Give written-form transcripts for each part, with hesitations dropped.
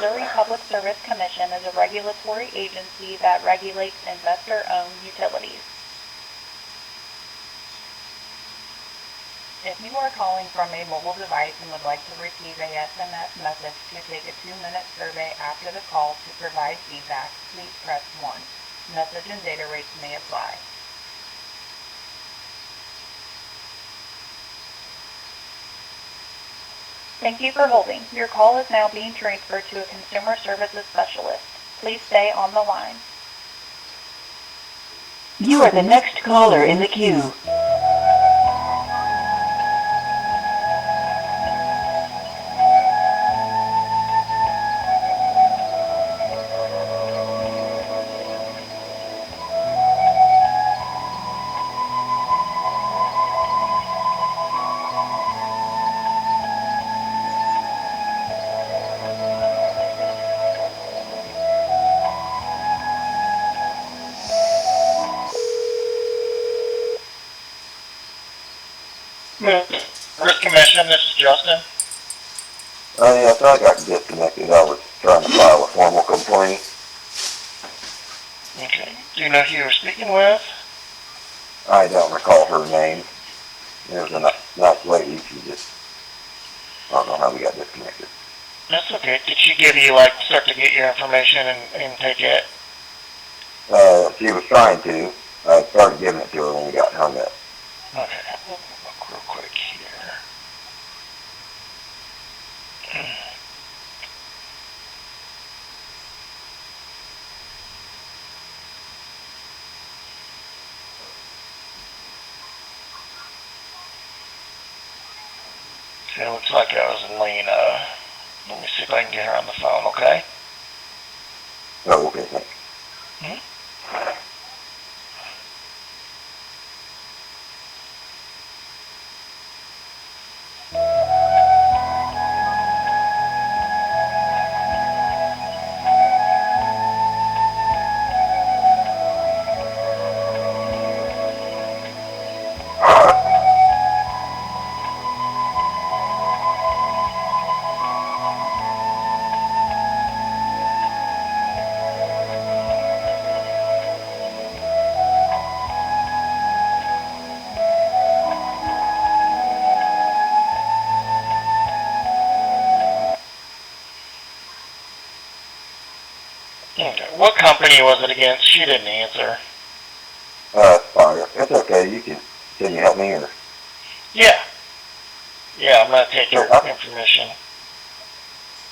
Missouri Public Service Commission is a regulatory agency that regulates investor-owned utilities. If you are calling from a mobile device and would like to receive a SMS message to take a 2-minute survey after the call to provide feedback, please press 1. Message and data rates may apply. Thank you for holding. Your call is now being transferred to a consumer services specialist. Please stay on the line. You are the next caller in the queue. Risk Commission, this is Justin. Yeah, I thought I got disconnected. I was trying to file a formal complaint. Okay. Do you know who you were speaking with? I don't recall her name. It was a nice lady. She just, I don't know how we got disconnected. That's okay. Did she give you, start to get your information and take it? She was trying to. I started giving it to her when we got hung up. Okay. We'll look real quick here. Okay, it looks like I was in Lena. Let me see if I can get her on the phone, okay? Oh, okay, thanks. Mm-hmm. Okay. What company was it against? She didn't answer. Spire. It's okay. Can you help me or? Yeah. Yeah, I'm going to take your information.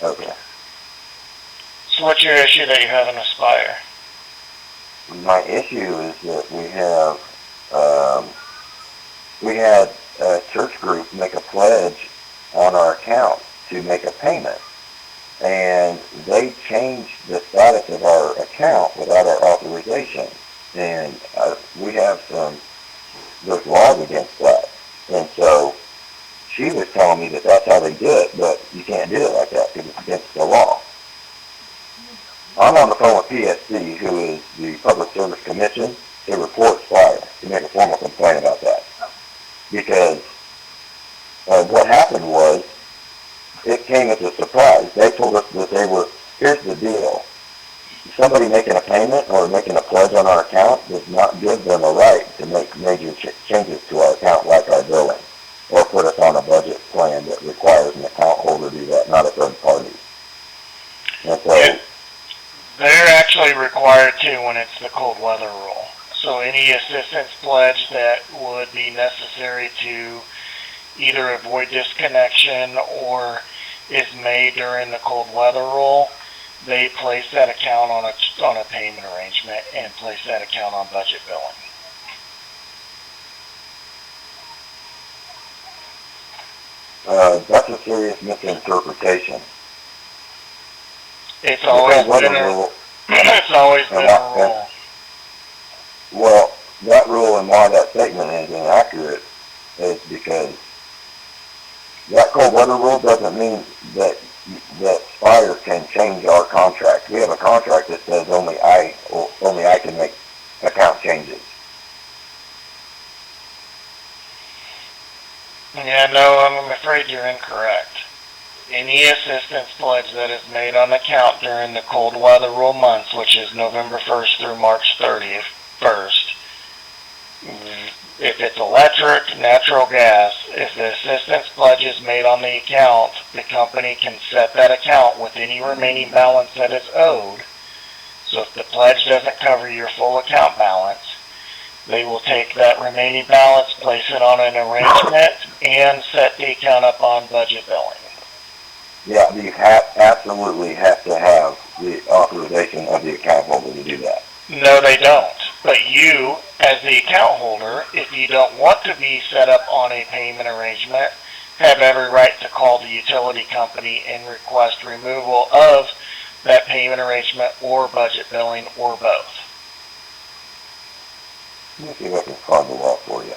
Okay. So what's your issue that you have in Spire? My issue is that we had a church group make a pledge on our account to make a payment. And they changed the status of our account without our authorization. And there's laws against that. And so she was telling me that that's how they do it, but you can't do it like that because it's against the law. I'm on the phone with PSC, who is the Public Service Commission, to report Spire, to make a formal complaint about that. Because what happened was, it came as a surprise. They told us that here's the deal. Somebody making a payment or making a pledge on our account does not give them a right to make major changes to our account, like our billing, or put us on a budget plan that requires an account holder to do that, not a third party. And so, they're actually required to when it's the cold weather rule. So any assistance pledge that would be necessary to either avoid disconnection or is made during the cold weather rule, they place that account on a payment arrangement and place that account on budget billing. That's a serious misinterpretation. It's always been a rule. It's always been a rule. Well, that rule and why that statement is inaccurate is because that cold weather rule doesn't mean that Spire can change our contract. We have a contract that says only I can make account changes. Yeah, no, I'm afraid you're incorrect. any assistance pledge that is made on account during the cold weather rule months, which is November 1st through March 30th, 1st, if it's electric, natural gas, if the assistance pledge is made on the account, the company can set that account with any remaining balance that is owed. So if the pledge doesn't cover your full account balance, they will take that remaining balance, place it on an arrangement, and set the account up on budget billing. Yeah, you absolutely have to have the authorization of the account holder to do that. No, they don't. But you, as the account holder, if you don't want to be set up on a payment arrangement, have every right to call the utility company and request removal of that payment arrangement or budget billing or both. Let me see if I can find the law for you.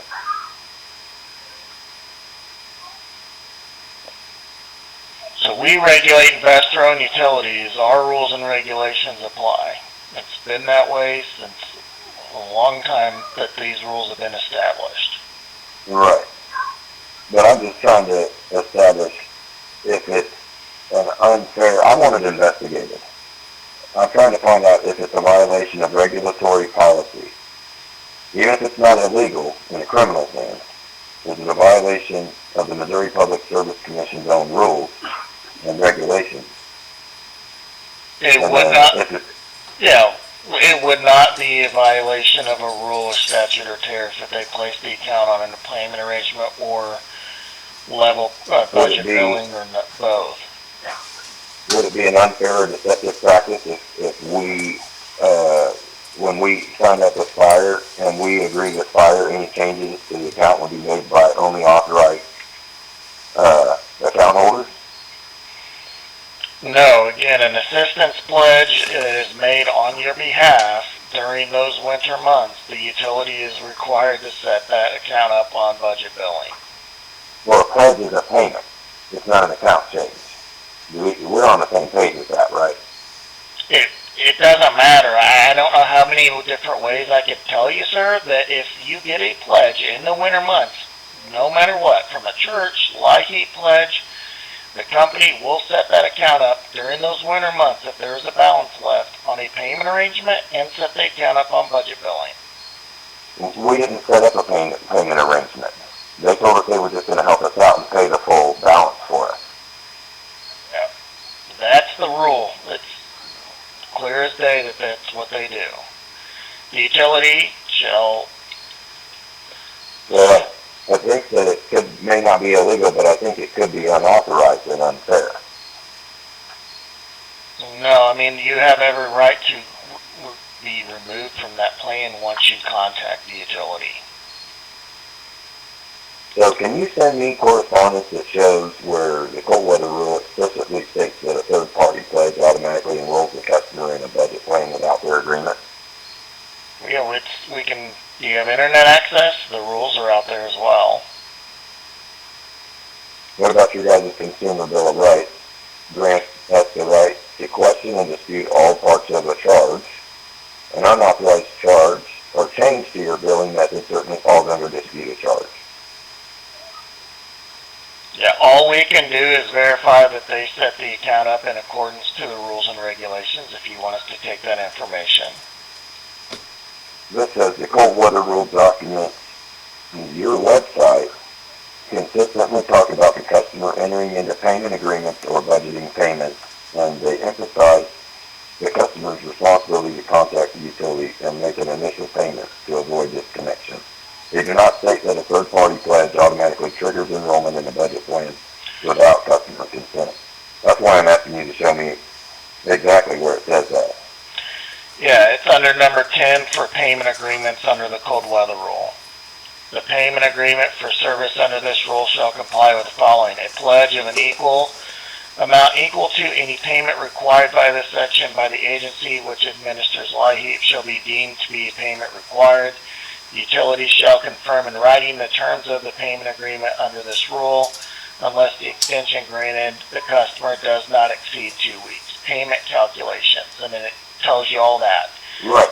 So we regulate investor-owned utilities. Our rules and regulations apply. It's been that way since a long time that these rules have been established. Right. But I'm just trying to establish if it's an unfair, I want it investigated. I'm trying to find out if it's a violation of regulatory policy. Even if it's not illegal in a criminal sense, is it a violation of the Missouri Public Service Commission's own rules and regulations? It would not. Yeah, it would not be a violation of a rule or statute or tariff if they place the account on a payment arrangement or level budget billing or both. Would it be an unfair or deceptive practice if we, when we signed up with Spire and we agreed with Spire, any changes to the account would be made by only authorized account holders? No, again, an assistance pledge is made on your behalf during those winter months. The utility is required to set that account up on budget billing. Well, a pledge is a payment. It's not an account change. We're on the same page with that, right? It doesn't matter. I don't know how many different ways I could tell you, sir, that if you get a pledge in the winter months, no matter what, from a church, light heat pledge, the company will set that account up during those winter months if there is a balance left on a payment arrangement and set the account up on budget billing. We didn't set up a payment arrangement. They told us they were just going to help us out and pay the full balance for us. Yeah. That's the rule. It's clear as day that that's what they do. The utility shall... Yeah. I think that it may not be illegal, but I think it could be unauthorized and unfair. No, I mean, you have every right to be removed from that plan once you contact the utility. So can you send me correspondence that shows where the cold weather rule explicitly states that a third-party pledge automatically enrolls the customer in a budget plan without their agreement? Yeah, we can... Do you have internet access? The rules are out there as well. What about your guys' Consumer Bill of Rights? Grants us the right to question and dispute all parts of a charge. An unauthorized charge or change to your billing method certainly falls under disputed charge. Yeah, all we can do is verify that they set the account up in accordance to the rules and regulations if you want us to take that information. This says the cold weather rule document on your website consistently talk about the customer entering into payment agreements or budgeting payments, and they emphasize the customer's responsibility to contact the utility and make an initial payment to avoid disconnection. They do not state that a third-party pledge automatically triggers enrollment in the budget plan without customer consent. That's why I'm asking you to show me exactly where it says that. Yeah, it's under number 10 for payment agreements under the cold weather rule. The payment agreement for service under this rule shall comply with the following. A pledge of an amount equal to any payment required by this section by the agency which administers LIHEAP shall be deemed to be a payment required. The utility shall confirm in writing the terms of the payment agreement under this rule unless the extension granted the customer does not exceed 2 weeks. Payment calculations, and then it tells you all that. Right.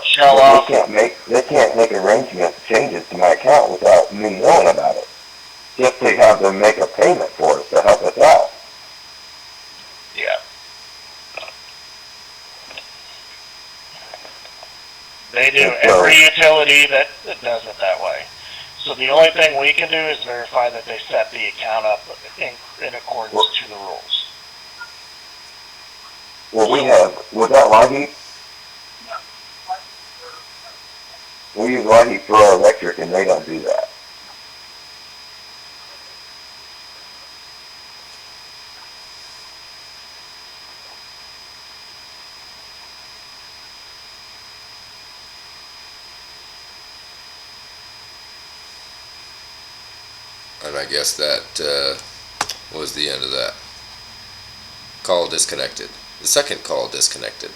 They can't make arrangements, changes to my account without me knowing about it. Just to have them make a payment for us to help us out. They do. And so- Every utility that does it that way. So the only thing we can do is verify that they set the account up in accordance to the rules. Well, we have, was that light heat? We use light heat for our electric and they don't do that. And I guess that was the end of that. Call disconnected. The second call disconnected.